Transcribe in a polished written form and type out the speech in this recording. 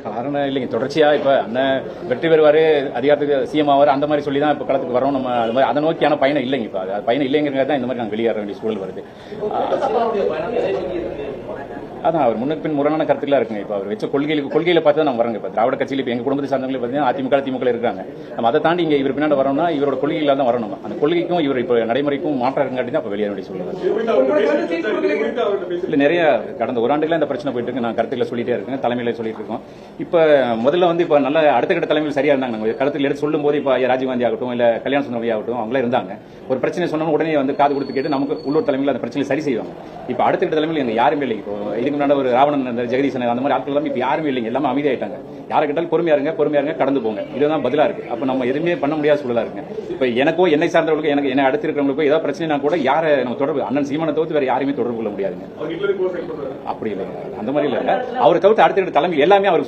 காரணம் இல்லைங்க, தொடர்ச்சியா இப்ப அண்ணன் வெற்றி பெறுவாரு, அதிகாரத்துக்கு சிஎம் ஆவார், அந்த மாதிரி சொல்லி தான் இப்ப களத்துக்கு வரோம். நம்ம அது மாதிரி அதை நோக்கியான பயணம் இல்லைங்க. இப்ப அது பயணம் இல்லைங்கிறத தான் இந்த மாதிரி நாங்கள் வெளியேற வேண்டிய சூழல் வருது. அதான் அவர் முன்னுக்கு பின் முரணான கருத்துக்களா இருக்குங்க. இப்போ அவர் வச்ச கொள்கையில பார்த்து தான் நம்ம வரோங்க. இப்போ திராவிட கட்சியில் இப்போ எங்க குடும்பத்தை சார்ந்தவங்களே பார்த்தீங்கன்னா அதிமுக திமுக இருக்காங்க. நம்ம அதை தாண்டி இங்க இவர் பின்னாடி வரணும்னா இவரோட கொள்கையில தான் வரணும். அந்த கொள்கைக்கும் இவர் இப்போ நடைமுறைக்கும் மாற்றம் இருக்காட்டி தான் இப்போ வெளியேற வேண்டிய சொல்லுவாங்க. இல்லை, நிறைய கடந்த ஒரு ஆண்டுகளா இந்த பிரச்சனை போயிட்டு இருக்கு. நான் கருத்துக்களை சொல்லிட்டே இருக்கேன், தலைமையில சொல்லிட்டு இருக்கோம். இப்போ முதல்ல வந்து இப்போ நல்ல அடுத்த கட்ட தலைமையில் சரியா இருந்தாங்க. நாங்கள் கருத்துக்கள் எடுத்து சொல்லும் போது இப்போ ராஜீவ்காந்தி ஆகட்டும், இல்லை கல்யாண சுந்தரவதி ஆகட்டும், அவங்களே இருந்தாங்க. ஒரு பிரச்சனை சொன்னோம் உடனே வந்து காது கொடுத்து கேட்டு நமக்கு உள்ளூர் தலைமையில் அந்த பிரச்சனை சரி செய்வாங்க. இப்போ அடுத்த கட்ட தலைமையில் எங்க யாருமே இல்லை. இப்போ இதுக்கு முன்னாடி ஒரு ராவணன், ஜெகதீசன், அந்த மாதிரி ஆட்கள் எல்லாம் இப்ப யாருமே இல்லைங்க. எல்லாமே அமைதியாயிட்டாங்க. யாரை கேட்டாலும் பொறுமையா இருங்க, கடந்து போங்க, இதுதான் பதிலா இருக்கு. அப்ப நம்ம எதுவுமே பண்ண முடியாத சூழலா இருக்கு. இப்ப எனக்கோ என்னை சார்ந்தவர்களுக்கு, எனக்கு என்ன அடுத்து இருக்கிறவங்களுக்கோ ஏதாவது பிரச்சனை கூட யாரை நம்ம தொடர்பு, அண்ணன் சீமானை தவிர்த்து வேற யாரையுமே தொடர்பு கொள்ள முடியாதுங்க. அப்படி இல்லைங்க, அந்த மாதிரி இல்ல. அவரை தவிர்த்து அடுத்த தலைமை எல்லாமே அவருக்கு சொல்ல